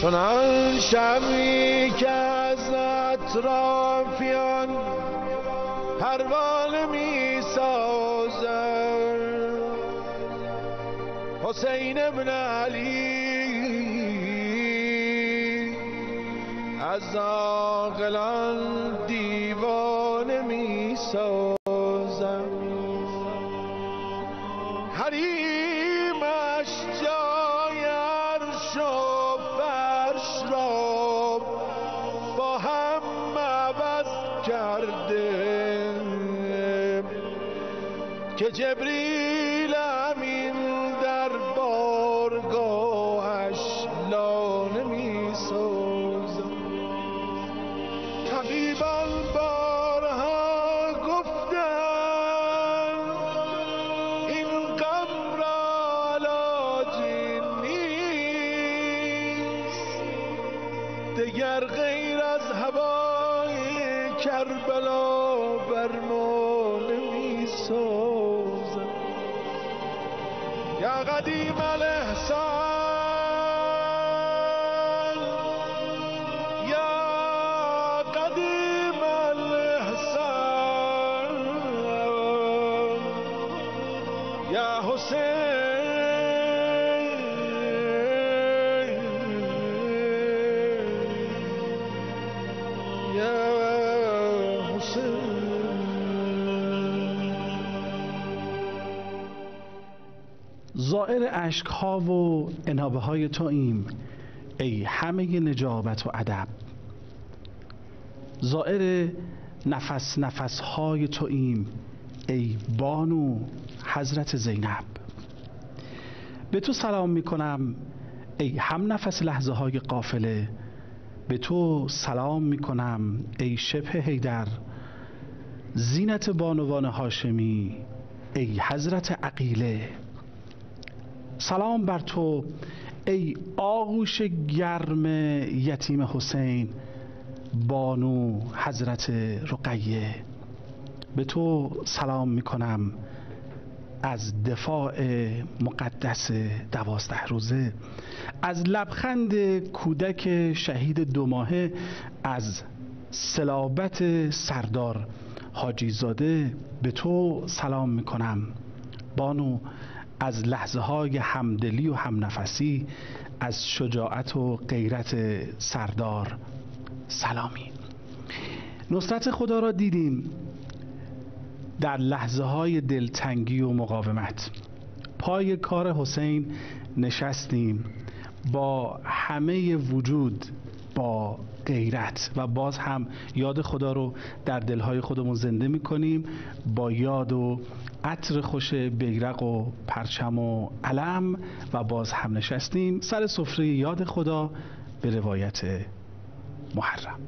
چنان شمی که از اطرافیان پروانه می سازد. حسین ابن علی از عاقلان دیوانه می سازد. حریمش جای عرش و فرش را با هم عوض کرده که جبریل امین در بارگاهش لانه می سازد. طبیبان بارها گفتند این غم را علاجی نیست، دگر غیر از هوای کربلا برمان می سازد. یا قدیم الاحسان، یا قدیم الاحسان، یا حسین، یا حسین. زائر اشک‌ها و انابه‌های توییم ای همه نجابت و ادب. زائر نفس نفس‌های توییم ای بانو حضرت زینب. به تو سلام میکنم ای هم نفس لحظه های قافله. به تو سلام میکنم ای شبه حیدر، زینت بانوان هاشمی ای حضرت عقیله. سلام بر تو ای آغوش گرم یتیم حسین، بانو حضرت رقیه. به تو سلام میکنم از دفاع مقدس 12 روزه، از لبخند کودک شهید 2 ماهه، از صلابت سردار حاجی زاده. به تو سلام میکنم بانو، از لحظه های همدلی و همنفسی، از شجاعت و غیرت سردار سلامی. نصرت خدا را دیدیم در لحظه های دلتنگی و مقاومت. پای کار حسین نشستیم با همه وجود، با غیرت، و باز هم یاد خدا رو در دلهای خودمون زنده میکنیم با یاد و عطر خوش بیرق و پرچم و علم، و باز هم نشستیم سر سفره یاد خدا به روایت محرم.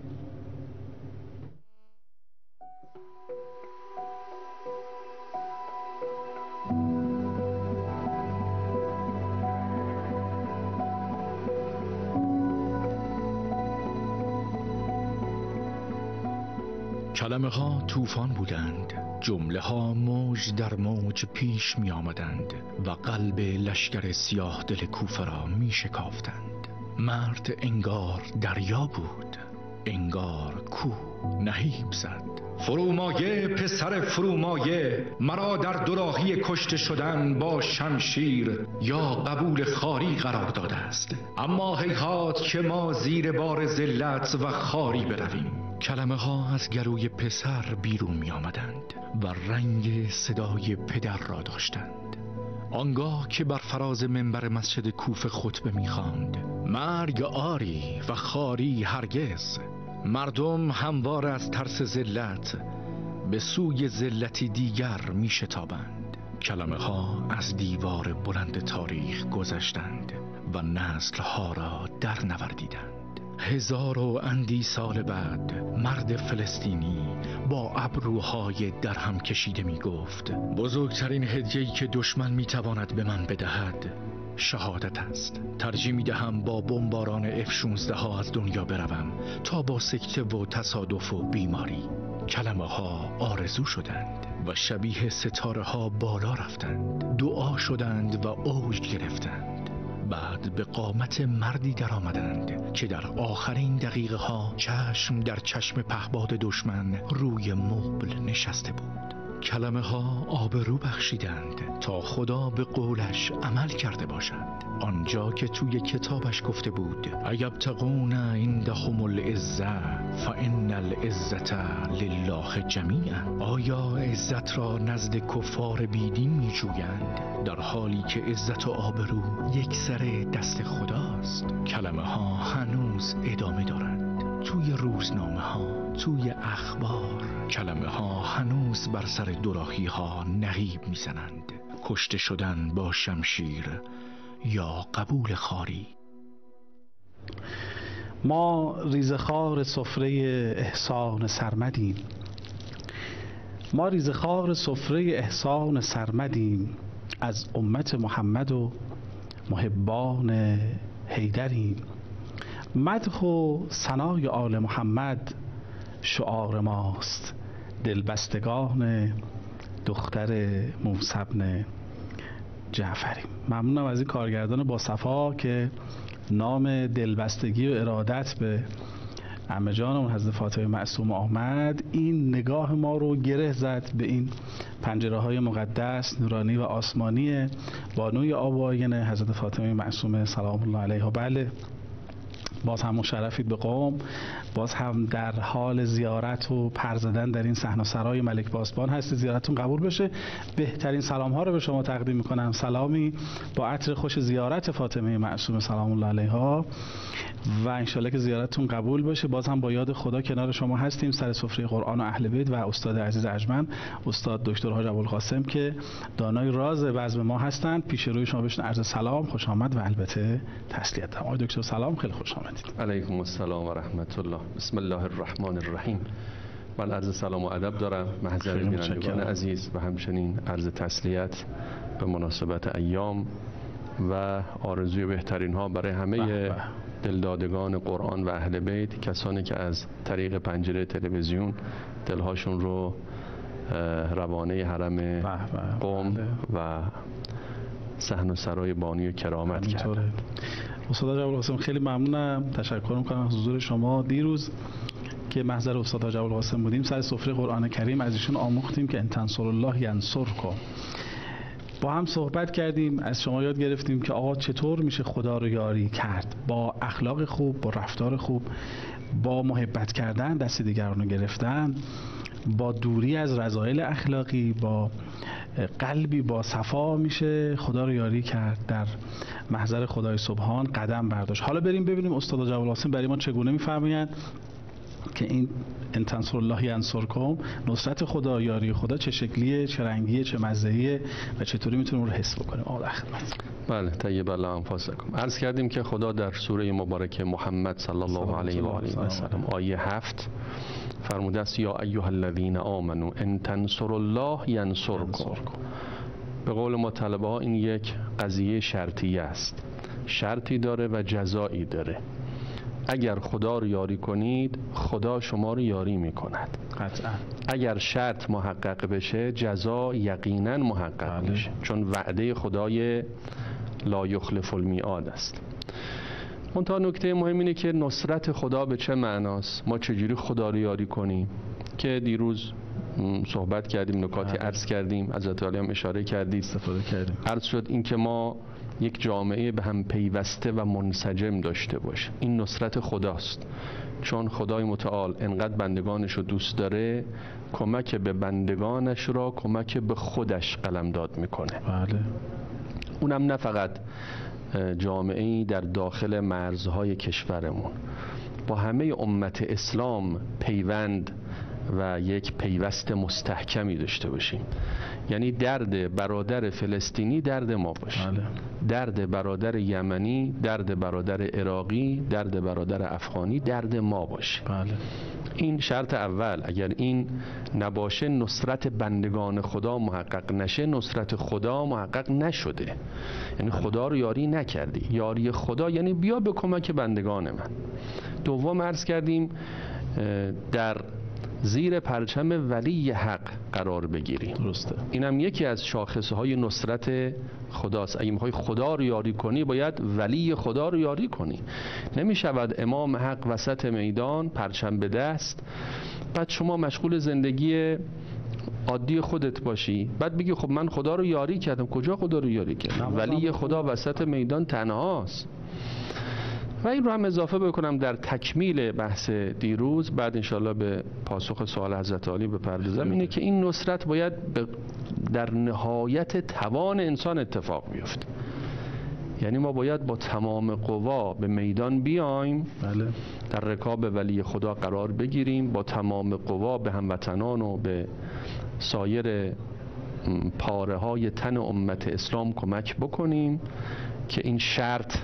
کلمه ها طوفان بودند، جمله ها موج در موج پیش می آمدند و قلب لشکر سیاه دل کوفه را می شکافتند. مرد انگار دریا بود، انگار کوه نهیب زد. فرومایه پسر فرومایه، مرا در دوراهی کشته شدن با شمشیر یا قبول خاری قرار داده است. اما هیهات که ما زیر بار ذلت و خاری برویم. کلمه ها از گلوی پسر بیرون می آمدند و رنگ صدای پدر را داشتند. آنگاه که بر فراز منبر مسجد کوفه خطبه می خواند: مرگ آری و خاری هرگز. مردم هموار از ترس ذلت به سوی ذلتی دیگر می شتابند. کلمه ها از دیوار بلند تاریخ گذشتند و نسل ها را در نوردیدند. 1000 و اندی سال بعد مرد فلسطینی با ابروهای در هم کشیده می گفت: بزرگترین هدیه‌ای که دشمن می تواند به من بدهد شهادت است. ترجیح می دهم با بمباران F-16 ها از دنیا بروم تا با سکته و تصادف و بیماری. کلمه ها آرزو شدند و شبیه ستاره ها بالا رفتند، دعا شدند و اوج گرفتند. بعد به قامت مردی در آمدند که در آخرین دقیقه ها چشم در چشم پهباد دشمن روی مبل نشسته بود. کلمه ها آبرو بخشیدند تا خدا به قولش عمل کرده باشد. آنجا که توی کتابش گفته بود ایبتغون عندهم العزة فإن العزة لله جمیعا. آیا عزت را نزد کفار بیدین می جویند در حالی که عزت و آبرو یک سر دست خداست؟ کلمه ها هنوز ادامه دارند. توی روزنامه ها، توی اخبار، کلمه ها هنوز بر سر دوراهی ها نقیب میزنند. کشته شدن با شمشیر یا قبول خاری. ما ریزخوار سفره احسان سرمدیم. ما ریزخوار سفره احسان سرمدیم. از امت محمد و محبان حیدریم. مدح و ثنای آل محمد شعار ماست. دلبستگان دختر موسی بن جعفریم. ممنونم از این کارگردان با صفا که نام دلبستگی و ارادت به عمه جانمون حضرت فاطمه معصومه آمد. این نگاه ما رو گره زد به این پنجره های مقدس نورانی و آسمانی بانوی آب و آینه حضرت فاطمه معصومه سلام الله علیها. بله، باز هم مشرفید به قم، باز هم در حال زیارت و پر زدن در این صحن و سرای ملک باسبان هستی. زیارتتون قبول بشه. بهترین سلام ها رو به شما تقدیم میکنم. سلامی با عطر خوش زیارت فاطمه معصومه سلام الله علیها و انشالله که زیارتتون قبول باشه. باز هم با یاد خدا کنار شما هستیم سر سفره قرآن و اهل بیت و استاد عزیز ارجمند استاد دکتر حاج ابوالقاسم که دانای راز بزم ما هستند. پیش روی شما بشن عرض سلام، خوش آمد و البته تسلیت. آقای دکتر سلام، خیلی خوش آمدید. علیکم السلام و رحمت الله. بسم الله الرحمن الرحیم. من عرض سلام و ادب دارم محضر بینندگان عزیز و همچنین عرض تسلیت به مناسبت ایام و آرزوی بهترین ها برای همه دلدادگان قرآن و اهل بیت، کسانی که از طریق پنجره تلویزیون دلهاشون رو روانه حرم قم و صحن و سرای بانی و کرامت کرد. استاد ابوالقاسم خیلی ممنونم، تشکر میکنم از حضور شما. دیروز که محضر استاد ابوالقاسم بودیم سر سفره قرآن کریم از ایشون آموختیم که ان تنصروا الله ینصرکم. با هم صحبت کردیم، از شما یاد گرفتیم که آقا چطور میشه خدا رو یاری کرد. با اخلاق خوب، با رفتار خوب، با محبت کردن دست دیگران رو گرفتن، با دوری از رذایل اخلاقی، با قلبی با صفا میشه خدا رو یاری کرد. در محضر خدای سبحان قدم برداشت. حالا بریم ببینیم استاد ابوالقاسم برای ما چگونه میفرمایند که این ان تنصروا الله ینصرکم، نصرت خدا، یاری خدا چه شکلیه، چه رنگیه، چه مزه‌ایه و چطوری میتونیم رو حس بکنیم. آقا خدمت. بله، طیب الله انفاسکم. عرض کردیم که خدا در سوره مبارکه محمد صلی الله علیه و آله و سلم آیه 7 فرموده است یا ایها الذین آمنوا ان تنصروا الله ینصرکم. به قول ما طلبه ها این یک قضیه شرطیه است، شرطی داره و جزایی داره. اگر خدا رو یاری کنید خدا شما رو یاری میکند. قطعا. اگر شرط محقق بشه جزا یقینا محقق بشه، چون وعده خدای لا یخلف المیعاد است. منتها نکته مهم اینه که نصرت خدا به چه معناست، ما چجوری خدا رو یاری کنیم، که دیروز صحبت کردیم، نکاتی عرض کردیم، حضرت علی هم اشاره کردید، استفاده کردیم. عرض شد این که ما یک جامعه به هم پیوسته و منسجم داشته باشیم. این نصرت خداست، چون خدای متعال انقدر بندگانش رو دوست داره، کمک به بندگانش را کمک به خودش قلمداد میکنه. بله. اونم نه فقط جامعه‌ای در داخل مرزهای کشورمون، با همه امت اسلام پیوند و یک پیوست مستحکمی داشته باشیم. یعنی درد برادر فلسطینی درد ما باشه. بله. درد برادر یمنی، درد برادر عراقی، درد برادر افغانی درد ما باشه. بله. این شرط اول. اگر این نباشه نصرت بندگان خدا محقق نشه، نصرت خدا محقق نشده، یعنی خدا رو یاری نکردی. یاری خدا یعنی بیا به کمک بندگان من. دوم عرض کردیم در زیر پرچم ولی حق قرار بگیریم. درسته. اینم یکی از شاخصهای نصرت خداست. اگه میخوای خدا رو یاری کنی باید ولی خدا رو یاری کنی. نمیشود امام حق وسط میدان پرچم به دست، بعد شما مشغول زندگی عادی خودت باشی، بعد بگی خب من خدا رو یاری کردم. کجا خدا رو یاری کردم؟ ولی خدا وسط میدان تنهاست. و این رو هم اضافه بکنم در تکمیل بحث دیروز، بعد انشاءالله به پاسخ سوال حضرت عالی بپردازم، اینه که این نصرت باید در نهایت توان انسان اتفاق بیفته. یعنی ما باید با تمام قوا به میدان بیایم، بله. در رکاب ولی خدا قرار بگیریم، با تمام قوا به هموطنان و به سایر پاره های تن امت اسلام کمک بکنیم که این شرط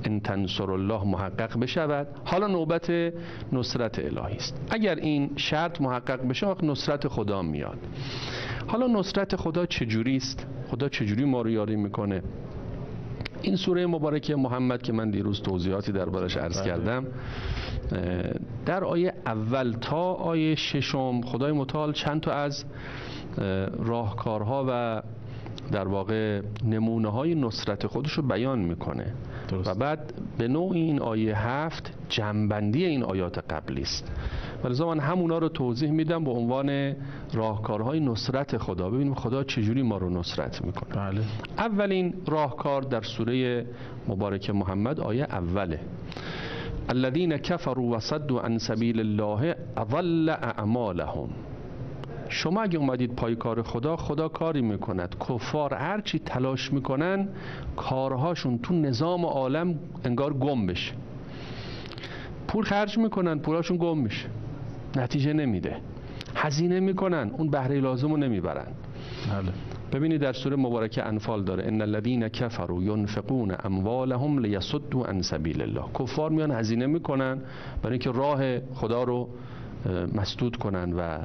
ان تنصر الله محقق بشود. حالا نوبت نصرت الهی است. اگر این شرط محقق بشه وقت نصرت خدا میاد. حالا نصرت خدا چجوری است؟ خدا چجوری ما رو یاری میکنه؟ این سوره مبارکه محمد که من دیروز توضیحاتی دربارش عرض کردم، در آیه اول تا آیه ششم خدای متعال چند تا از راهکارها و در واقع نمونه های نصرت خودش رو بیان میکنه. درست. و بعد به نوع این آیه 7 جنبندی این آیات قبلی است. ولذا من همونا رو توضیح میدم به عنوان راهکارهای نصرت خدا. ببینیم خدا چجوری ما رو نصرت میکنه. بله. اولین راهکار در سوره مبارکه محمد آیه اوله. الذين كفروا وصدوا عن سبيل الله اضل اعمالهم. شما اگه اومدید پای کار خدا، خدا کاری میکند. کفار هرچی تلاش میکنن کارهاشون تو نظام عالم انگار گم بشه. پول خرج میکنن پولاشون گم میشه، نتیجه نمیده. هزینه میکنن اون بهره لازم رو نمیبرن. بله. ببینید در سوره مبارکه انفال داره ان الذين كفروا ينفقون اموالهم ليصدوا عن سبيل الله. کفار میان هزینه میکنن برای اینکه راه خدا رو مسدود کنن و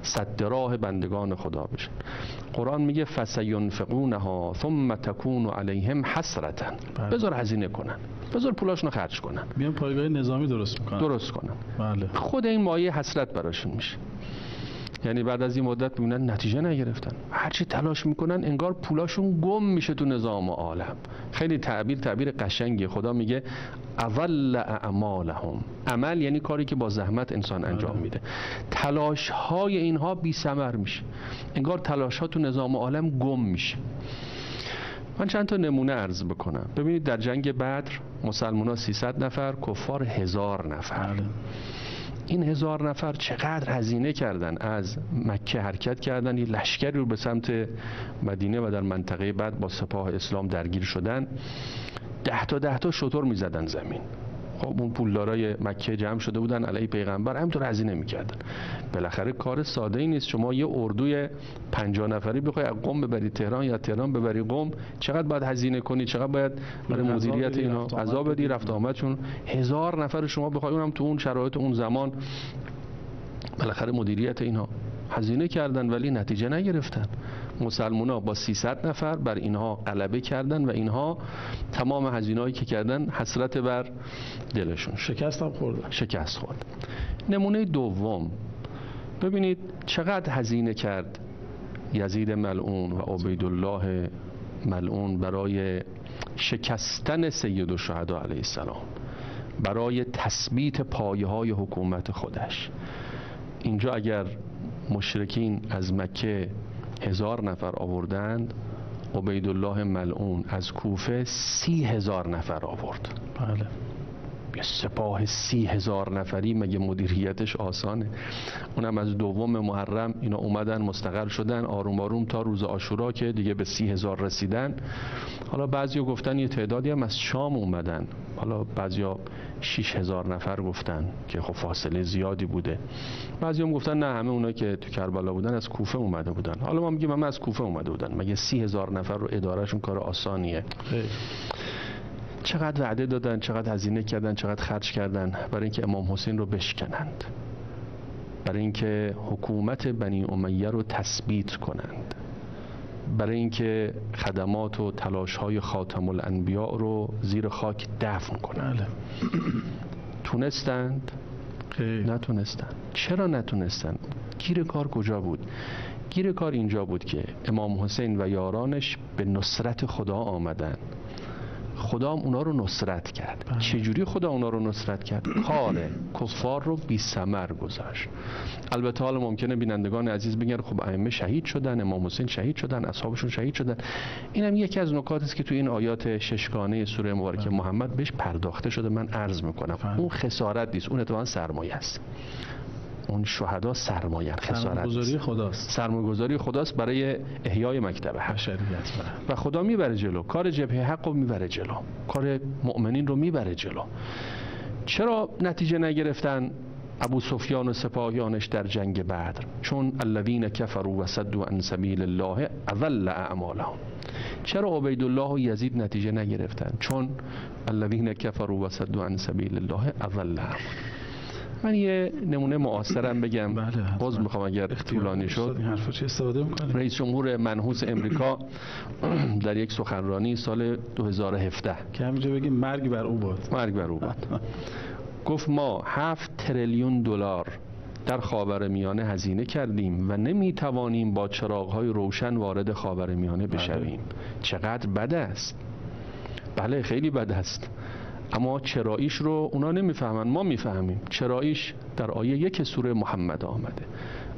سد راه بندگان خدا بشن. قرآن میگه فسینفقونها ثم تكون عليهم حسرة. بذار هزینه کنن، بذار پولاشونو خرج کنن، میان پایگاه نظامی درست کنن. بله. خود این مایه حسرت براشون میشه. یعنی بعد از این مدت میبینن نتیجه نگرفتن، هرچی تلاش میکنن انگار پولاشون گم میشه تو نظام عالم. خیلی تعبیر قشنگی. خدا میگه اضل اعمالهم. عمل یعنی کاری که با زحمت انسان انجام میده. تلاش های اینها بی ثمر میشه، انگار تلاش ها تو نظام عالم گم میشه. من چند تا نمونه عرض بکنم. ببینید در جنگ بدر مسلمان‌ها 300 نفر، کفار 1000 نفر. این 1000 نفر چقدر هزینه کردن، از مکه حرکت کردن، یه لشکری رو به سمت مدینه و در منطقه بعد با سپاه اسلام درگیر شدن. 10 تا شتر میزدن زمین. خب اون پولدارای مکه جمع شده بودن علیه پیغمبر، همینطور هزینه میکردن. بالاخره کار ساده ای نیست شما یه اردوی 50 نفری بخوای از قم ببری تهران یا تهران ببری قم، چقدر باید هزینه کنی، چقدر باید برای مدیریت اینا عذاب بدی، رفت آمدشون. 1000 نفر شما بخوای، اونم تو اون شرایط اون زمان، بالاخره مدیریت اینها هزینه کردن ولی نتیجه نگرفتن. مسلمان‌ها با 300 نفر بر اینها غلبه کردن و اینها تمام هزینه‌ای که کردن حسرت بر دلشون، شکست خورد. نمونه دوم، ببینید چقدر هزینه کرد یزید ملعون و عبیدالله ملعون برای شکستن سید الشهدا علیه السلام، برای تثبیت پایه‌های حکومت خودش. اینجا اگر مشرکین از مکه 1000 نفر آوردند، عبیدالله ملعون از کوفه 30,000 نفر آورد. بله. یه سپاه 30,000 نفری مگه مدیریتش آسانه؟ اونم از دوم محرم اینا اومدن مستقر شدن آروم آروم تا روز عاشورا که دیگه به 30,000 رسیدن. حالا بعضیا گفتن یه تعدادی هم از شام اومدن، حالا بعضیا 6,000 نفر گفتن که خب فاصله زیادی بوده. بعضی هم گفتن نه همه اونایی که تو کربلا بودن از کوفه اومده بودن. حالا ما میگیم همه از کوفه اومده بودن، مگه 30,000 نفر رو ادارهشون کار آسانیه؟ چقدر وعده دادن، چقدر هزینه کردن، چقدر خرج کردن برای اینکه امام حسین رو بشکنند، برای اینکه حکومت بنی امیه رو تثبیت کنند، برای اینکه خدمات و تلاش‌های خاتم الانبیاء رو زیر خاک دفن کنند. تونستند؟ نتونستند. چرا نتونستند؟ گیر کار کجا بود؟ گیر کار اینجا بود که امام حسین و یارانش به نصرت خدا آمدن، خدا هم اونا رو نصرت کرد. چجوری خدا اونا رو نصرت کرد؟ کار کفار رو بی ثمر گذاشت. البته حالا ممکنه بینندگان عزیز بگن خب ائمه شهید شدن، امام حسین شهید شدن، اصحابشون شهید شدن. اینم یکی از نکاتی است که تو این آیات ششگانه سوره مبارکه محمد بهش پرداخته شده. من عرض میکنم اون خسارت نیست، اون اتفاقا سرمایه است. اون شهدا سرمایه، خسارت سرمایه‌گذاری خداست، سرمایه‌گذاری خداست برای احیای مکتب حق و خدا میبره جلو، کار جبهه حق رو میبره جلو، کار مؤمنین رو میبره جلو. چرا نتیجه نگرفتن ابو سفیان و سپاهیانش در جنگ بدر؟ چون الذین کفروا و صدوا عن سبیل الله اضل اعمالهم. چرا عبیدالله و یزید نتیجه نگرفتن؟ چون الذین کفروا و صدوا عن سبیل الله اضل اعمالهم. من یه نمونه معاصرم بگم. باز میخوام اگر طولانی شد. رئیس جمهور منحوس امریکا در یک سخنرانی سال 2017 که همینجا بگیم مرگ بر او بود، مرگ بر او بود، گفت ما 7 تریلیون دلار در خاورمیانه هزینه کردیم و نمیتوانیم با چراغ‌های روشن وارد خاورمیانه بشویم. چقدر بد است. بله خیلی بد است، اما چراییش رو اونا نمیفهمن، ما میفهمیم. چراییش در آیه 1 سوره محمد آمده،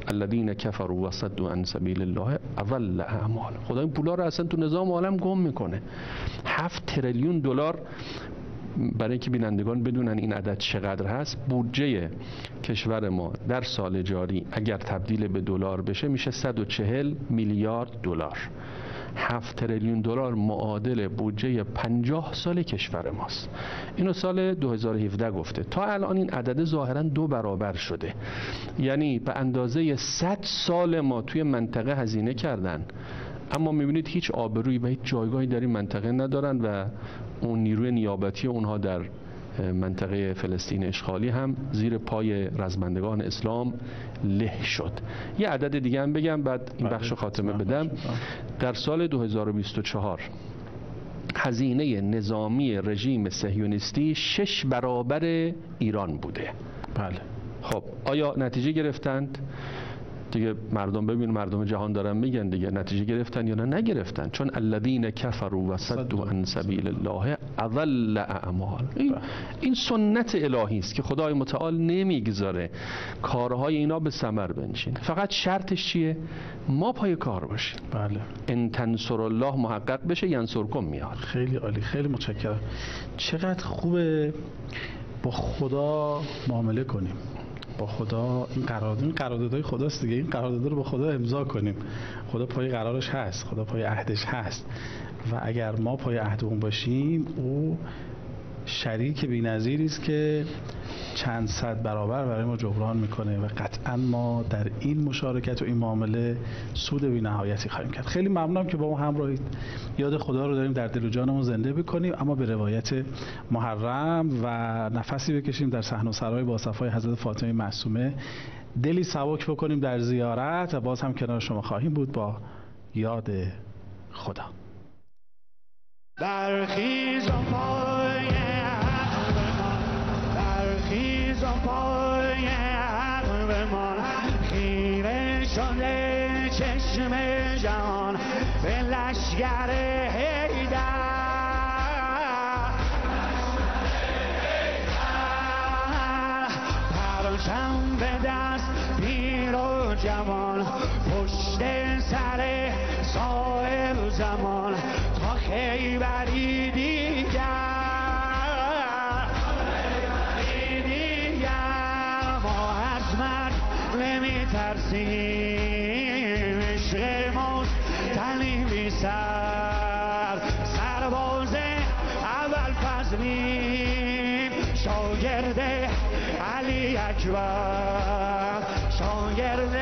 الذین کفروا و صدوا عن سبیل الله اضل اعمال. خدا این پولا رو اصلا تو نظام عالم گم میکنه. 7 تریلیون دلار. برای اینکه بینندگان بدونن این عدد چقدر هست، بودجه کشور ما در سال جاری اگر تبدیل به دلار بشه میشه 140 میلیارد دلار. 7 تریلیون دلار معادل بودجه 50 سال کشور ماست. اینو سال 2017 گفته. تا الان این عدد ظاهراً 2 برابر شده، یعنی به اندازه 100 سال ما توی منطقه هزینه کردن، اما میبینید هیچ آبرویی و هیچ جایگاهی در این منطقه ندارن و اون نیروی نیابتی اونها در منطقه فلسطین اشغالی هم زیر پای رزمندگان اسلام له شد. یه عدد دیگه هم بگم بعد این بخش خاتمه بدم. در سال 2024 هزینه نظامی رژیم صهیونیستی 6 برابر ایران بوده. بله. خب آیا نتیجه گرفتند؟ دیگه مردم ببین، مردم جهان دارن میگن دیگه نتیجه گرفتن یا نه نگرفتن. چون الذین کفروا و صدوا عن سبیل الله اضل اعمال. این سنت الهی است که خدای متعال نمیگذاره کارهای اینا به ثمر بنشینه. فقط شرطش چیه؟ ما پای کار باشیم. بله. ان تنصر الله محقق بشه ینصرکم میاد. خیلی عالی، خیلی متشکرم. چقدر خوبه با خدا معامله کنیم. با خدا این قراردادهای خداست دیگه، این قرارداد رو با خدا امضا کنیم. خدا پای قرارش هست، خدا پای عهدش هست و اگر ما پای عهد اون باشیم، او شریک بی‌نظیری است که چند صد برابر برای ما جبران میکنه و قطعا ما در این مشارکت و این معامله سود بی‌نهایتی خواهیم کرد. خیلی ممنونم که با ما همراهید. یاد خدا رو داریم در دل و جانمون زنده بکنیم، اما به روایت محرم و نفسی بکشیم در صحن و سرای با صفای حضرت فاطمه معصومه، دلی سبک بکنیم در زیارت و باز هم کنار شما خواهیم بود با یاد خدا. برخیز و پای حق بمان، برخیز و پای حق بمان، خیره شده چشم جهان به لشگر حیدر، پرچم به دست پیر و جوان، پشت سر صاحب زمان، تا خیبری دیگر، ما از مرگ نمی ترسیم، عشق مستلی بی سر، سرباز اول فضلیم، شاگرد علی اکبر، شاگرد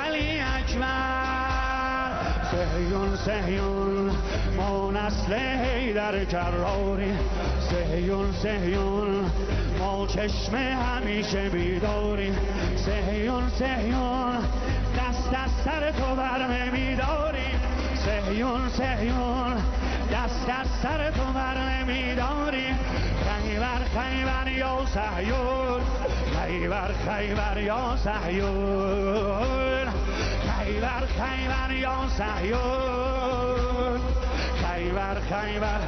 علی اکبر. صهیون صهیون ما نسل حیدر کراری، صهیون صهیون ما چشم همیشه بیداری، صهیون صهیون دست از سر تو بر نمیداری، صهیون صهیون دست از سر تو بر نمیداری. خیبر خیبر یا صهیون، خیبر خیبر یا صهیون، خیبر خیبر یا صهیون، خیبر خیبر.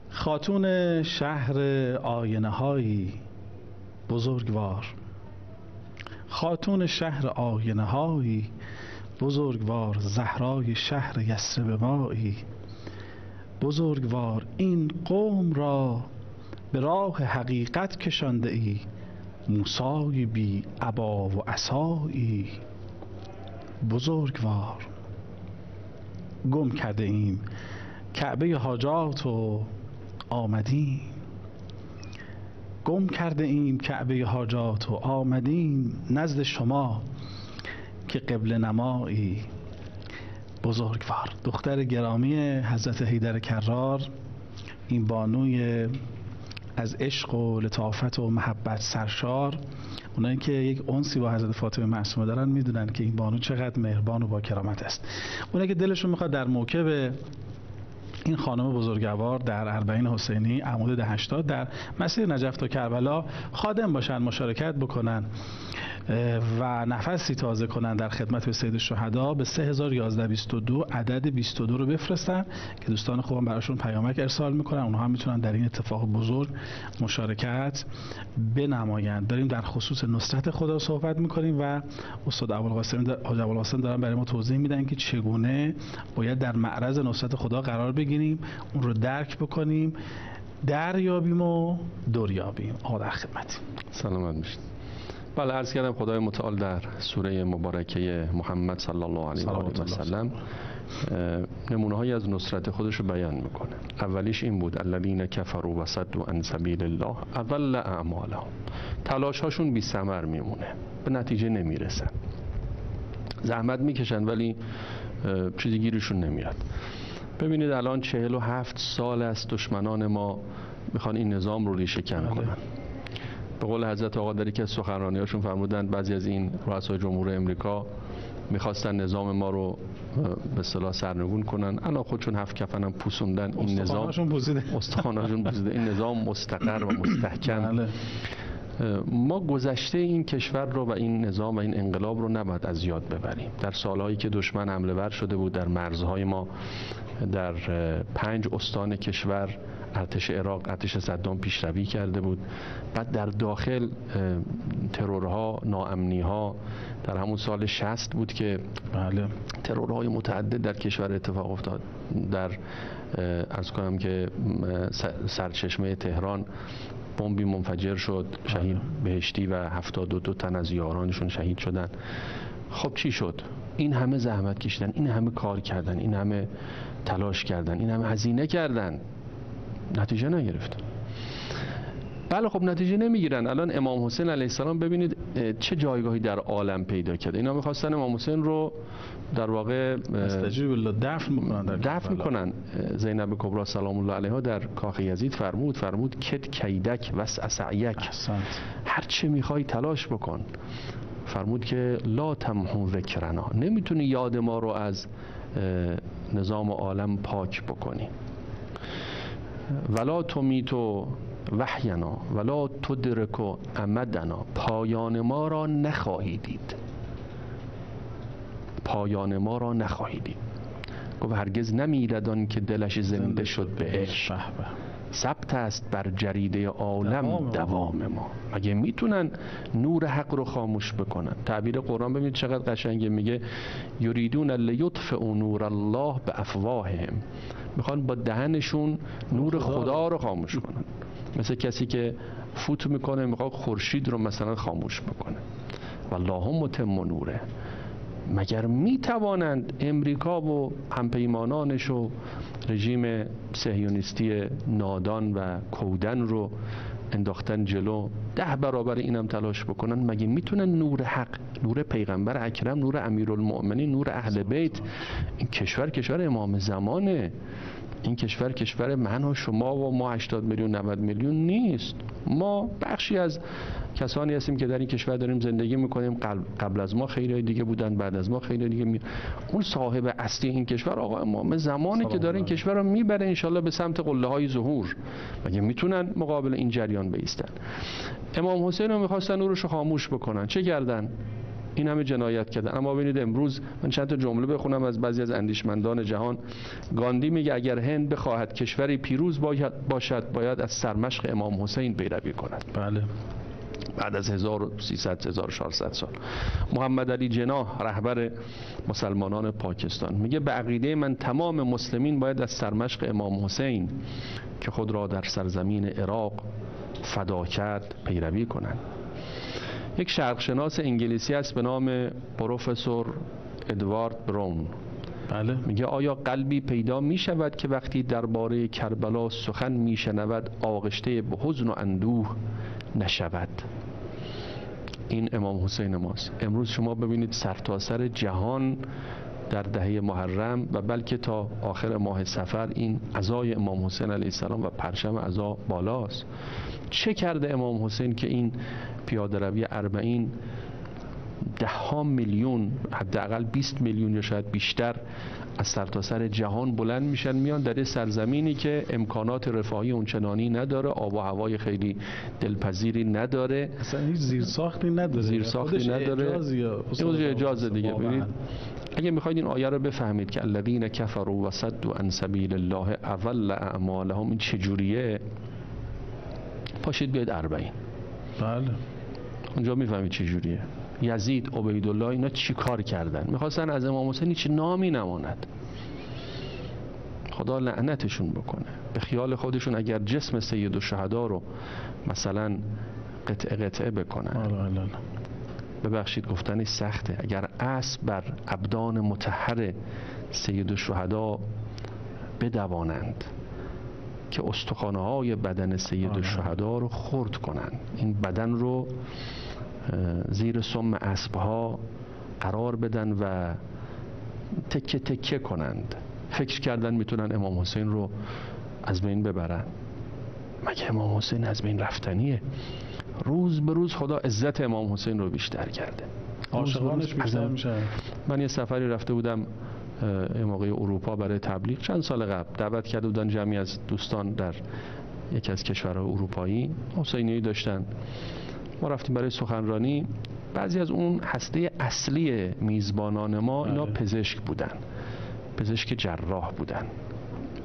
خاتون شهر آینه هایی بزرگوار، خاتون شهر آینه هایی بزرگوار، زهرای شهر یثرب مایی بزرگوار. این قوم را به راه حقیقت کشانده ای، موسی بی عبا و عصایی بزرگوار. گم کرده ایم کعبه حاجات و آمدیم، گم کرده ایم کعبه حاجات و آمدیم نزد شما که قبله نمایی بزرگوار. دختر گرامی حضرت حیدر کرار، این بانوی از عشق و لطافت و محبت سرشار، اونایی که یک انسی با حضرت فاطمه معصومه دارن میدونن که این بانو چقدر مهربان و با کرامت است. اونایی که دلشون میخواد در موکب این خانم بزرگوار در اربعین حسینی عمود 80 در مسیر نجف تا کربلا خادم باشن، مشارکت بکنن و نفسی تازه کنن در خدمت به سید الشهدا، به 301122 عدد 22 رو بفرستن که دوستان خوبم براشون پیامک ارسال میکنن، اونها هم میتونن در این اتفاق بزرگ مشارکت بنمایند. داریم در خصوص نصرت خدا صحبت میکنیم و استاد ابوالقاسم دارن برای ما توضیح میدن که چگونه باید در معرض نصرت خدا قرار بگیریم، اون رو درک بکنیم، دریابیم و دوریابیم. آقا در خدمتیم. سلامت باشید. بله، عرض کردم خدای متعال در سوره مبارکه محمد صلی الله علیه و آله و سلم نمونه هایی از نصرت خودش رو بیان میکنه. اولیش این بود الذین کفروا و صدوا عن سبیل الله اضل اعمالهم، تلاش هاشون بی ثمر میمونه، به نتیجه نمیرسن، زحمت میکشن ولی چیزی گیرشون نمیاد. ببینید الان 47 سال است دشمنان ما میخوان این نظام رو ریشه کن کنن. به قول حضرت آقا در یکی از سخنرانی‌هاشون فرمودند بعضی از این رؤسای جمهور امریکا میخواستن نظام ما رو به اصطلاح سرنگون کنن، الان خودشون هفت کفنم پوسوندن، این نظام استخواناشون بوزیده، این نظام مستقر و مستحکم. ما گذشته این کشور رو و این نظام و این انقلاب رو نباید از یاد ببریم. در سالهایی که دشمن حمله ور شده بود در مرزهای ما، در 5 استان کشور ارتش عراق، ارتش صدام پیشروی کرده بود. بعد در داخل ترورها، ناامنیها، در همون سال 60 بود که ترورهای متعدد در کشور اتفاق افتاد. در عرض کنم که سرچشمه تهران بمبی منفجر شد، شهید بهشتی و 72 تن از یارانشون شهید شدن. خب چی شد؟ این همه زحمت کشیدن، این همه کار کردن، این همه تلاش کردن، این همه هزینه کردن، نتیجه نگرفتن. بله خب نتیجه نمیگیرن. الان امام حسین علیه السلام ببینید چه جایگاهی در عالم پیدا کرده. اینا میخواستن امام حسین رو در واقع دفن میکنن. زینب کبرا سلام الله علیها در کاخ یزید فرمود کت کیدک وسع سعیک، هر چه میخوای تلاش بکن. فرمود که لا تمحو ذکرنا، نمیتونی یاد ما رو از نظام عالم پاک بکنی. ولا تمیتو وحینا ولا تدرکو امدنا، پایان ما را نخواهی دید، پایان ما را نخواهی دید. گفت هرگز نمیرد آن که دلش زنده شد به عشق، ثبت است بر جریده عالم دوام ما. مگه میتونن نور حق رو خاموش بکنن؟ تعبیر قرآن ببینید چقدر قشنگه، میگه یریدون لیطفئوا نور الله بافواههم، میخوان با دهنشون نور خدا رو خاموش کنن. مثل کسی که فوت میکنه میخواد خورشید رو مثلا خاموش بکنه. والله متم نوره. مگر میتوانند امریکا و همپیمانانش و رژیم صهیونیستی نادان و کودن رو انداختن جلو 10 برابر اینم تلاش بکنن؟ مگه میتونن نور حق، نور پیغمبر اکرم، نور امیرالمؤمنین، نور اهل بیت، این کشور امام زمانه، این کشور من و شما و ما 80 میلیون 90 میلیون نیست. ما بخشی از کسانی هستیم که در این کشور داریم زندگی میکنیم. قبل از ما خیلی دیگه بودن، بعد از ما خیلی دیگه اون صاحب اصلی این کشور آقا امام زمانی که داره این کشور رو میبره انشالله به سمت قله های ظهور، مگه میتونن مقابل این جریان بایستن؟ امام حسین رو میخواستن نورش رو خاموش بکنن، چه کردن؟ این همه جنایت کردن. اما ببینید امروز من چند تا جمله بخونم از بعضی از اندیشمندان جهان. گاندی میگه اگر هند بخواهد کشوری پیروز باشد باید از سرمشق امام حسین پیروی کند. بله. بعد از 1300 1400 سال. محمد علی جناح رهبر مسلمانان پاکستان میگه به عقیده من تمام مسلمین باید از سرمشق امام حسین که خود را در سرزمین عراق فدا کرد پیروی کنند. یک شرقشناس انگلیسی است به نام پروفسور ادوارد براون. بله. میگه آیا قلبی پیدا می شود که وقتی درباره کربلا سخن می شنود آغشته به حزن و اندوه نشود؟ این امام حسین ماست. امروز شما ببینید سرتاسر جهان در دهه محرم و بلکه تا آخر ماه صفر این عزای امام حسین علیه السلام و پرچم عزا بالاست. چه کرده امام حسین که این پیاده روی اربعین ده میلیون، حداقل 20 میلیون یا شاید بیشتر از سرتاسر جهان بلند میشن میان در این سرزمینی که امکانات رفاهی اونچنانی نداره، آب و هوای خیلی دلپذیری نداره، اصلا هیچ زیرساختی نداره. اجازه دیگه. ببینید اگه میخواید این آیه رو بفهمید که الذین کفروا و صدوا عن سبیل الله اضل اعمالهم این چجوریه، پاشید بیاید اربعین. بله. اونجا میفهمید چجوریه. یزید، عبیدالله اینا چی کار کردن؟ میخواستن از امام حسین هیچ نامی نماند. خدا لعنتشون بکنه. به خیال خودشون اگر جسم سید الشهدا رو مثلا قطعه بکنن، ببخشید گفتنش سخته، اگر اسب بر ابدان مطهر سید الشهدا بدوانند که استخوان‌های بدن سید الشهدا رو خرد کنند، این بدن رو زیر سم اسبها قرار بدن و تکه تکه کنند، فکر کردن میتونن امام حسین رو از بین ببرن. مگه امام حسین از بین رفتنیه؟ روز به روز خدا عزت امام حسین رو بیشتر کرده، عاشقانش بیشتر میشه. من یه سفری رفته بودم این موقع اروپا برای تبلیغ، چند سال قبل دعوت کرده بودن جمعی از دوستان در یکی از کشورهای اروپایی، حسینی داشتن. ما رفتیم برای سخنرانی. بعضی از اون هسته اصلی میزبانان ما اینا پزشک بودن، پزشک جراح بودن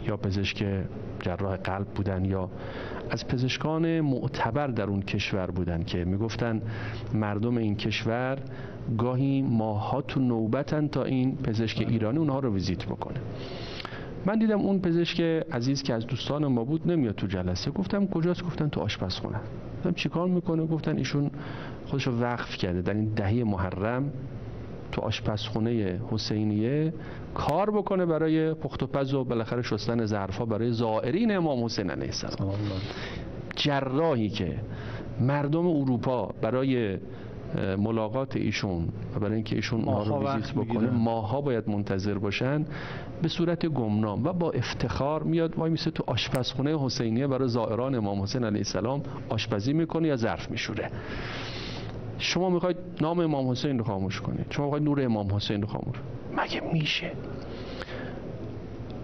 یا پزشک جراح قلب بودن یا از پزشکان معتبر در اون کشور بودن که میگفتن مردم این کشور گاهی ماه‌ها تو نوبتن تا این پزشک ایرانی اونها رو ویزیت بکنه. من دیدم اون پزشک عزیز که از دوستان ما بود نمیاد تو جلسه. گفتم کجاست؟ گفتن تو آشپزخونه. گفتم چیکار میکنه؟ گفتن ایشون خودشو وقف کرده در این دهه محرم تو آشپزخونه حسینیه کار بکنه برای پخت و پز و بالاخره شستن ظرفا برای زائرین امام حسین علیه السلام. جراحی که مردم اروپا برای ملاقات ایشون و برای اینکه ایشون اونها رو ویزیت بکنه ماها باید منتظر باشن، به صورت گمنام و با افتخار میاد وای میسه تو آشپزخونه حسینیه برای زائران امام حسین علیه السلام آشپزی میکنه یا ظرف میشوره. شما میخواید نام امام حسین رو خاموش کنید، شما میخواید نور امام حسین رو خاموش، مگه میشه؟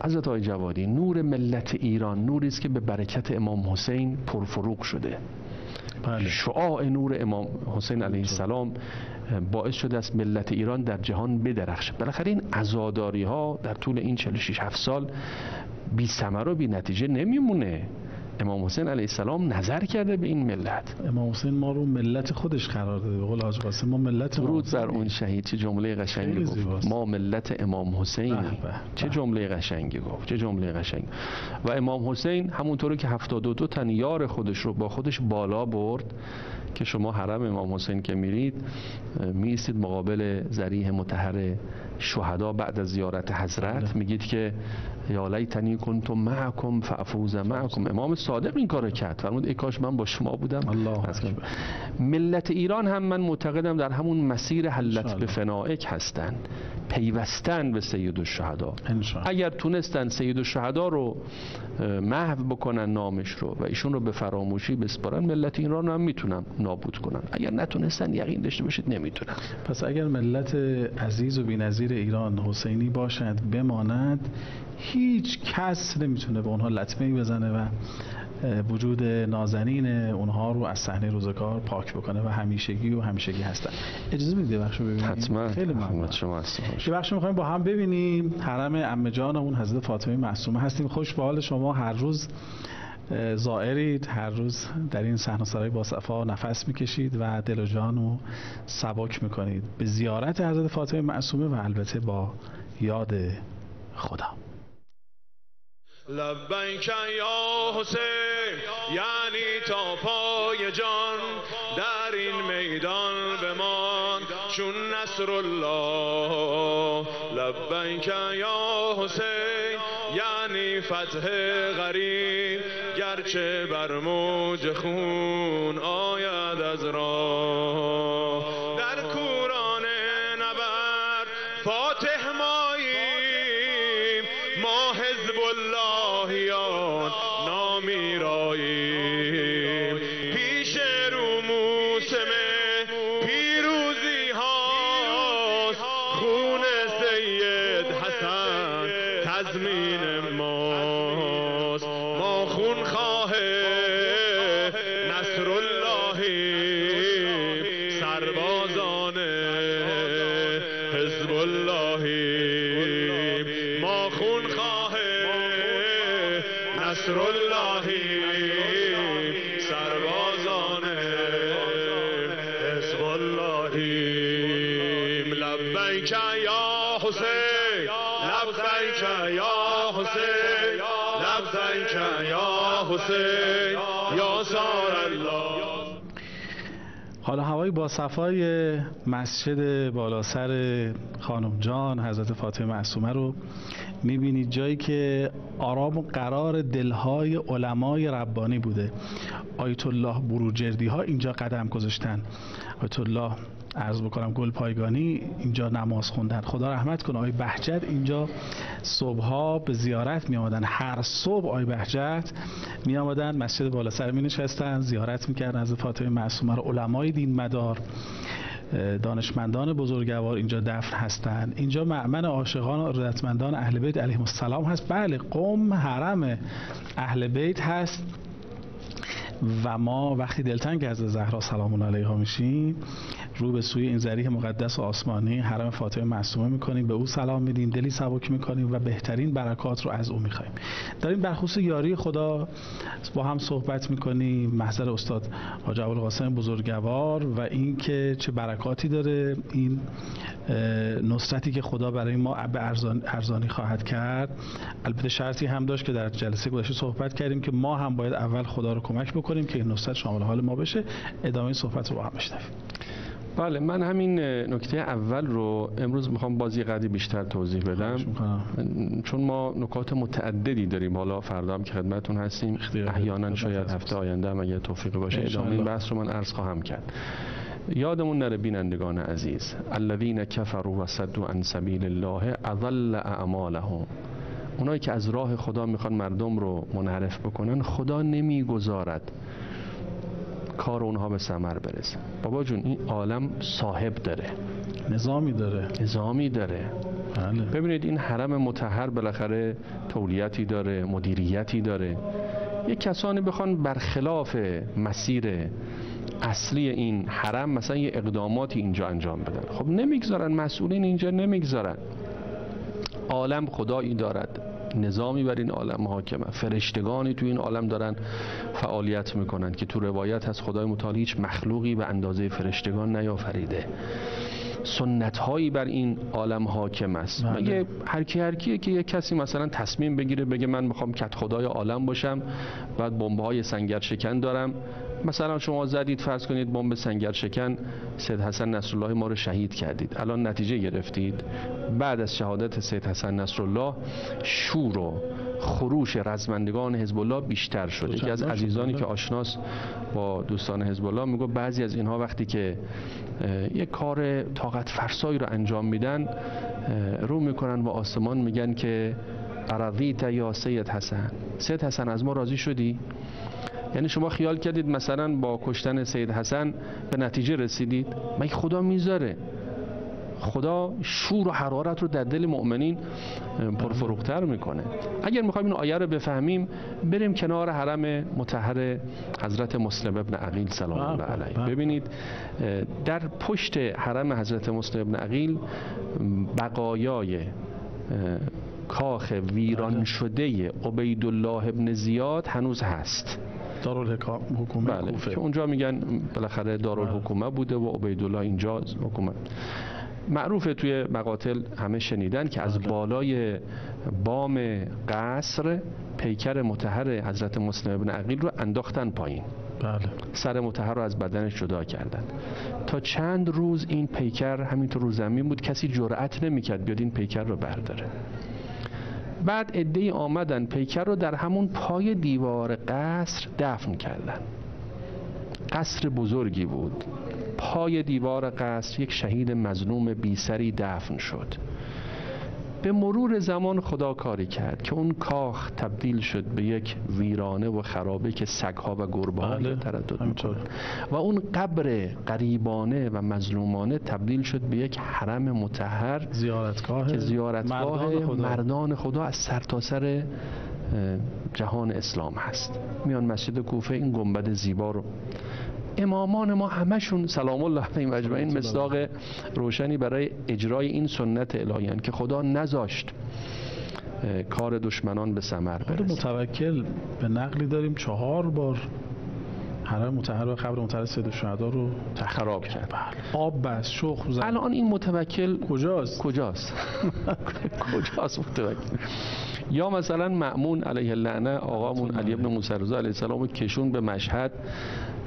حضرت آقای جوادی، نور ملت ایران نوری است که به برکت امام حسین پرفروغ شده. بله. شعاع نور امام حسین علیه السلام باعث شده است ملت ایران در جهان بدرخشه. بالاخره این عزاداری ها در طول این 46-7 سال بی ثمر و بی نتیجه نمیمونه. امام حسین علیه السلام نظر کرده به این ملت. امام حسین ما رو ملت خودش قرار داده. به قول حاج قاسم ما ملت درود بر اون شهید. چه جمله قشنگی گفت، ما ملت امام حسین. چه جمله قشنگی گفت، چه جمله قشنگ. و امام حسین همونطوری که 72 تن یار خودش رو با خودش بالا برد که شما حرم امام حسین که میرید میایستید مقابل ضریح مطهر شهدا بعد از زیارت حضرت، میگید که یا لیتنی کنت معکم فافوز معکم. امام صادق این کارو کرد، فرمود ای کاش من با شما بودم. الله ملت ایران هم من معتقدم در همون مسیر حلت به فنائک هستن، پیوستن به سید الشهدا. اگر تونستن سید الشهدا رو محو بکنن، نامش رو، و ایشون رو به فراموشی بسپارن، ملت ایران هم میتونن نابود کنن. اگر نتونستن یقین داشته باشید نمیتونن. پس اگر ملت عزیز و بی‌نظیر ایران حسینی باشند، بماند، هیچ کس نمیتونه به اونها لطمه‌ای بزنه و وجود نازنین اونها رو از صحنه روزگار پاک بکنه و همیشگی هستن. اجازه میدید بخشو ببینیم؟ حتما. خیلی ممنون. شما هستید. یه بخشو می‌خوایم با هم ببینیم. حرم عمه جانمون حضرت فاطمه معصومه هستیم. خوش به حال شما هر روز زائرید، هر روز در این صحنه‌سرای با صفا نفس میکشید و دل و جان رو سبک میکنید به زیارت حضرت فاطمه معصومه و البته با یاد خدا. لبیک یا حسین، یعنی تا پای جان در این میدان بمان چون نصر الله. لبیک یا حسین، یعنی فتح قریب گرچه بر موج خون آید از راه. در کوران نبرد فاتح ماییم، ما حزب اللهیان نامیراییم. پیش رو موسم پیروزی هاست، خون سید حسن تضمین ماست. ما خون خواه نصر اللهیم، سربازان حزب اللهیم. ما خون خواه نصر اللهیم، سربازان حزب اللهیم. لبیک یا حسین، لبیک یا حسین، لبیک یا حسین یا سار الله. حالا هوای با صفای مسجد بالاسر خانم جان حضرت فاطمه معصومه رو میبینید، جایی که آرام و قرار دلهای علمای ربانی بوده. آیت الله بروجردی ها اینجا قدم گذاشتن، آیت الله عرض بکنم گل پایگانی اینجا نماز خوندن. خدا رحمت کنه آقای بهجت اینجا صبحها به زیارت می آمدن. هر صبح آقای بهجت می آمدن مسجد بالاسر می نشستن، زیارت می کردن حضرت فاطمه معصومه رو. علمای دین مدار، دانشمندان بزرگوار اینجا دفن هستند. اینجا مأمن عاشقان و ارادتمندان اهل بیت علیهم السلام هست. بله، قم حرم اهل بیت هست و ما وقتی دلتنگ از زهرا سلام علیها میشیم، رو به سوی این ذریح مقدس و آسمانی حرم فاطمه معصومه میکنیم، به او سلام میدیم، دلی سبک میکنیم و بهترین برکات رو از او میخوایم. داریم بر خصوص یاری خدا با هم صحبت میکنیم، محضر استاد حاج ابوالقاسم بزرگوار و این که چه برکاتی داره این نصرتی که خدا برای ما به ارزانی خواهد کرد. البته شرطی هم داشت که در جلسه گذشته صحبت کردیم که ما هم باید اول خدا رو کمک بکنیم که این نصرت شامل حال ما بشه. ادامه صحبت رو با هم بشنویم. بله، من همین نکته اول رو امروز میخوام بازی قدری بیشتر توضیح بدم، چون ما نکات متعددی داریم. حالا فردا هم که خدمتتون هستیم، احیانا شاید هفته آینده هم اگه توفیق باشه ادامه این بحث رو من عرض خواهم کرد. یادمون نره بینندگان عزیز، الذین کفروا و صدوا عن سبیل الله اضل اعمالهم. اونایی که از راه خدا میخوان مردم رو منحرف بکنن، خدا نمیگذارد کار اونها به ثمر برسه. بابا جون، این عالم صاحب داره، نظامی داره. بله. ببینید این حرم مطهر بالاخره تولیتی داره، مدیریتی داره. یک کسانی بخوان برخلاف مسیر اصلی این حرم مثلا یه اقداماتی اینجا انجام بدن، خب نمیگذارن، مسئولین اینجا نمیگذارن. عالم خدایی دارد، نظامی بر این عالم حاکمه، فرشتگانی تو این عالم دارن فعالیت میکنن که تو روایت هست خدای متعال هیچ مخلوقی به اندازه فرشتگان نیافریده. سنت هایی بر این عالم حاکم است. مگه هر کیه که یک کسی مثلا تصمیم بگیره بگه من میخوام کت خدای عالم باشم، بعد بمب های سنگر شکن دارم. مثلا شما زدید فرض کنید بمب سنگر شکن، سید حسن نصرالله ما رو شهید کردید، الان نتیجه گرفتید. بعد از شهادت سید حسن نصرالله شور و خروش رزمندگان حزب الله بیشتر شده. یکی از عزیزانی که آشناس با دوستان حزب الله میگه بعضی از اینها وقتی که یک کار طاقت فرسایی رو انجام میدن رو میکنن و آسمان میگن که رضیت یا سید حسن، سید حسن از ما راضی شدی؟ یعنی شما خیال کردید مثلا با کشتن سید حسن به نتیجه رسیدید؟ مگه خدا میذاره؟ خدا شور و حرارت رو در دل مؤمنین پرفروغ‌تر میکنه. اگر میخوایم این آیه رو بفهمیم بریم کنار حرم مطهر حضرت مسلم ابن عقیل سلام الله علیه. ببینید در پشت حرم حضرت مسلم ابن عقیل بقایای کاخ ویران شده عبیدالله ابن زیاد هنوز هست. دارالحکومه بله، کوفه که اونجا میگن بالاخره دارالحکومه بوده و عبیدالله اینجا حکومت. معروفه توی مقاتل همه شنیدن که از بالای بام قصر پیکر مطهر حضرت مسلم ابن عقیل رو انداختن پایین. بله. سر مطهر رو از بدنش جدا کردن. تا چند روز این پیکر همینطور رو زمین بود، کسی جرأت نمیکرد بیاد این پیکر رو برداره. بعد عده‌ای آمدن پیکر رو در همون پای دیوار قصر دفن کردن. قصر بزرگی بود، پای دیوار قصر یک شهید مظلوم بیسری دفن شد. به مرور زمان خدا کاری کرد که اون کاخ تبدیل شد به یک ویرانه و خرابه که سگ‌ها و گربه‌ها تردد می‌کنن و اون قبر غریبانه و مظلومانه تبدیل شد به یک حرم مطهر، زیارتگاه که زیارتگاه مردان خدا از سرتاسر جهان اسلام هست. میان مسجد کوفه این گنبد زیبا رو امامان ما همشون سلام الله علیهم اجمعین مصداق روشنی برای اجرای این سنت الهی هستند که خدا نذاشت کار دشمنان به ثمر برسه. متوکل به نقلی داریم 4 بار حرم مطهر و قبر مطهر سید الشهدا رو خراب کرد. آب بس شخم زد. الان این متوکل کجاست؟ کجاست متوکل؟ یا مثلا مأمون علیه اللعنه آقامون علی ابن موسی رضا علیه السلام کشون به مشهد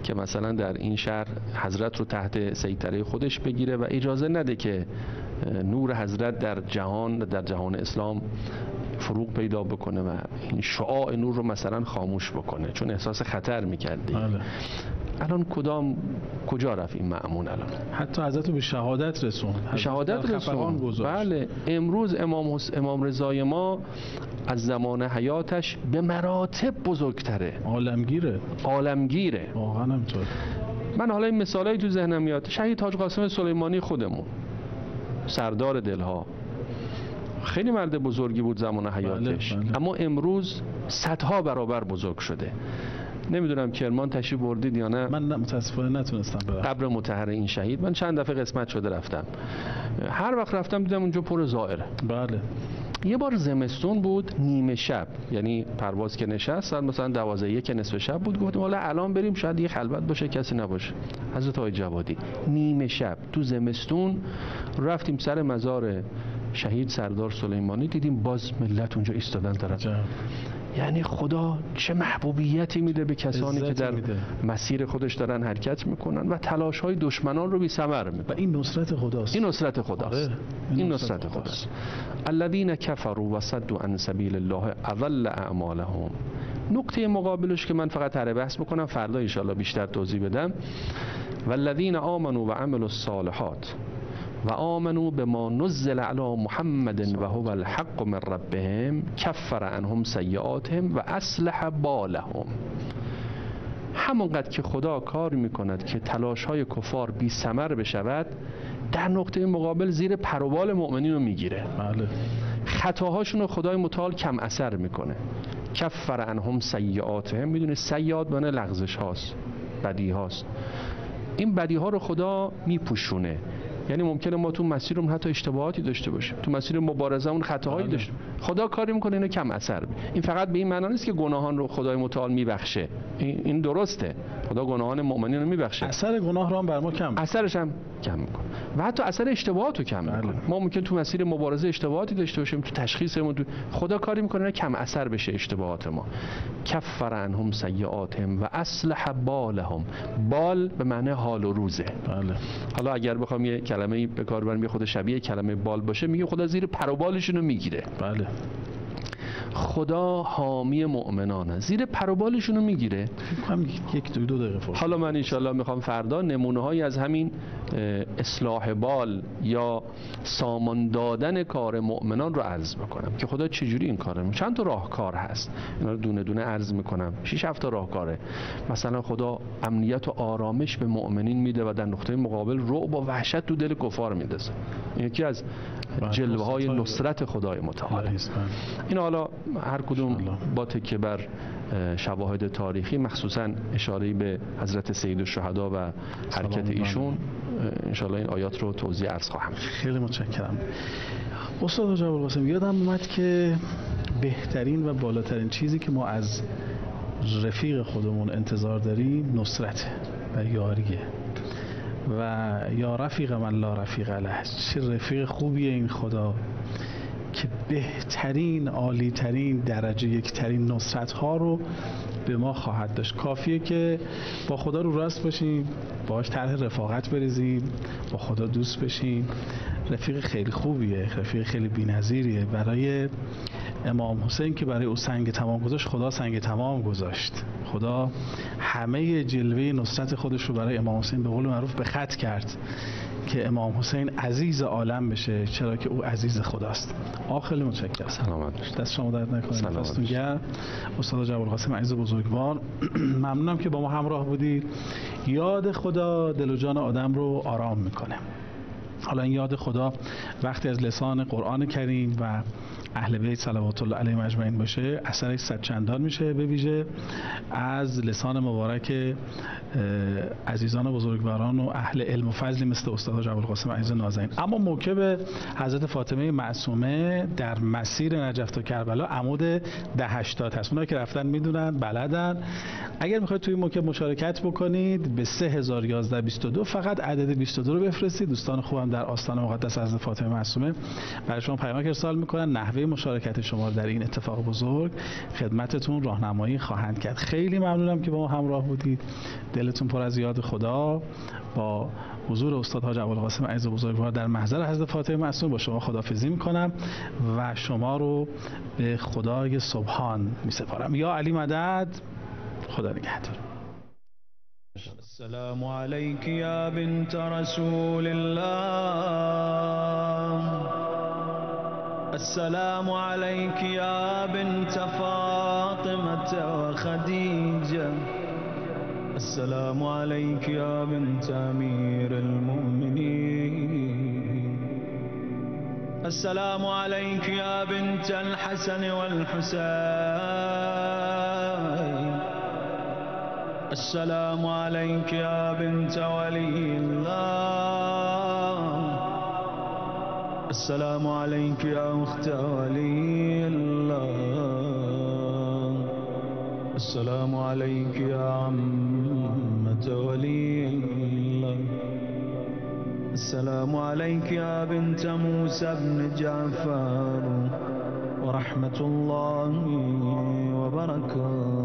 که مثلا در این شهر حضرت رو تحت سیطره خودش بگیره و اجازه نده که نور حضرت در جهان اسلام فروغ پیدا بکنه و این شعاع نور رو مثلا خاموش بکنه چون احساس خطر میکرده. الان کجا رفت این مأمون؟ الان حتی حضرت رو به شهادت رسون. بله، امروز امام رضای ما از زمان حیاتش به مراتب بزرگتره. عالمگیره واقعا همینطور. من حالا این مثالایی تو ذهنم میاد. شهید حاج قاسم سلیمانی خودمون، سردار دلها، خیلی مرد بزرگی بود زمان حیاتش. بله. اما امروز صدها برابر بزرگ شده. نمیدونم کرمان تشریف بردید یا نه؟ من متاسفانه نتونستم برم قبر مطهر این شهید. من چند دفعه قسمت شده رفتم، هر وقت رفتم دیدم اونجا پر زائره. بله. یه بار زمستون بود، نیمه شب، یعنی پرواز که نشست مثلا 12:01 نصف شب بود، گفتم حالا الان بریم شاید یه خلوت باشه کسی نباشه. حضرت آقای جوادی نیمه شب تو زمستون رفتیم سر مزار شهید سردار سلیمانی، دیدیم باز ملت اونجا ایستادن طرف. یعنی خدا چه محبوبیتی میده به کسانی که در مسیر خودش دارن حرکت میکنن و تلاش های دشمنان رو بی ثمر میکنن. و این نصرت خداست. این نصرت خداست. الذين كفروا وصدوا عن سبيل الله اضل اعمالهم. نقطه مقابلش که من فقط طرح بحث بکنم، فردا ان شاءالله بیشتر توضیح بدم. والذین آمنوا وعملوا الصالحات و آمنوا بما نزل علی محمد و هو الحق من ربهم کفر عنهم سیئاتهم و اصلح بالهم. همونقدر که خدا کار میکند که تلاش‌های کفار بی ثمر بشود، در نقطه مقابل زیر پر و بال مؤمنین رو میگیره. بله. خطاهاشون رو خدای متعال کم اثر میکنه. کفر عنهم سیئاتهم، میدونه سیئات معنی لغزش هاست، بدی هاست. این بدی ها رو خدا میپوشونه. یعنی ممکنه ما تو مسیرمون حتی اشتباهاتی داشته باشیم، تو مسیر مبارزمون خطاهایی داشته. خدا کاری میکنه اینو کم اثر بشه. این فقط به این معنا نیست که گناهان رو خدای متعال میبخشه، این درسته، خدا گناهان مؤمنین رو میبخشه، اثر گناه رو هم بر ما کم، اثرش هم کم میکنه و حتی اثر اشتباهات رو کم میکنه. ما ممکن تو مسیر مبارزه اشتباهاتی داشته باشیم، تو تشخیصمون، تو خدا کاری میکنه کم اثر بشه اشتباهات ما. کفر عنهم سیئاتهم و اصلح بالهم. بال به معنی حال و روزه. بله. حالا اگر بخوام یه کلمه‌ای به کار ببرم خود شبیه کلمه بال باشه، میگه خدا زیر پر و بالشون رو میگیره. بله. خدا حامی مؤمنانه، زیر پر و بالشون رو میگیره. یک دو دقیقه فرصت. حالا من انشالله میخوام فردا نمونه‌هایی از همین اصلاح بال یا سامان دادن کار مؤمنان رو عرض بکنم که خدا چجوری این کار رو. چند تا راهکار هست، اینا رو دونه دونه عرض میکنم. 6-7 تا راهکاره. مثلا خدا امنیت و آرامش به مؤمنین میده و در نقطه مقابل رعب و وحشت تو دل کفار میندازه. یکی از جلوه‌های نصرت خدای متعال. این حالا هر کدوم با تکیه بر شواهد تاریخی، مخصوصا اشاره‌ای به حضرت سید الشهدا و حرکت ایشون، انشالله این آیات رو توضیح عرض خواهم. خیلی متشکرم. استاد حاج ابوالقاسم، یادم اومد که بهترین و بالاترین چیزی که ما از رفیق خودمون انتظار داریم نصرت و یاریه و یا رفیق من لا رفیق له. چه رفیق خوبیه این خدا که بهترین، عالیترین، درجه یکترین نصرت ها رو به ما خواهد داشت. کافیه که با خدا رو راست باشیم، باهاش طرح رفاقت بریزیم، با خدا دوست بشیم. رفیق خیلی خوبیه، رفیق خیلی بی‌نظیریه. برای امام حسین که برای او سنگ تمام گذاشت، خدا سنگ تمام گذاشت. خدا همه جلوه نصرت خودش رو برای امام حسین به قول معروف به خط کرد که امام حسین عزیز عالم بشه، چرا که او عزیز خداست. خیلی متشکرم. سلامت باشید. دست شما درد نکنه. دستتون گرم. استاد حاج ابوالقاسم عزیز بزرگوار، ممنونم که با ما همراه بودید. یاد خدا دل و جان آدم رو آرام میکنه. حالا این یاد خدا وقتی از لسان قرآن کریم و اهل بیت صلوات الله علیهم اجمعین باشه، اثرش صد چندان میشه، به ویژه از لسان مبارک عزیزان بزرگواران و اهل علم و فضلی مثل استاد حاج ابوالقاسم عزیز نازنین. اما موکب حضرت فاطمه معصومه در مسیر نجف تا کربلا عمود 1080 هست. اونایی که رفتن میدونن، بلدن. اگر میخواید توی موکب مشارکت بکنید به 301122 فقط عدد 22 رو بفرستید. دوستان خوبم در آستان مقدس حضرت فاطمه معصومه برای شما پیامک ارسال میکنن. نحوه مشارکت شما در این اتفاق بزرگ خدمتتون راهنمایی خواهند کرد. خیلی ممنونم که با ما همراه بودید. دلتون پر از یاد خدا. با حضور استاد حاج ابوالقاسم عزیز بزرگوار در محضر حضرت فاطمه معصومه با شما خداحافظی میکنم و شما رو به خدای سبحان میسپارم. یا علی مدد. خدا نگهدار. السلام علیک یا بنت رسول الله، السلام عليك يا بنت فاطمة وخديجة، السلام عليك يا بنت أمير المؤمنين، السلام عليك يا بنت الحسن والحسين، السلام عليك يا بنت ولي الله، السلام عليك يا أخت ولي الله، السلام عليك يا عمة ولي الله، السلام عليك يا بنت موسى بن جعفر ورحمة الله وبركاته.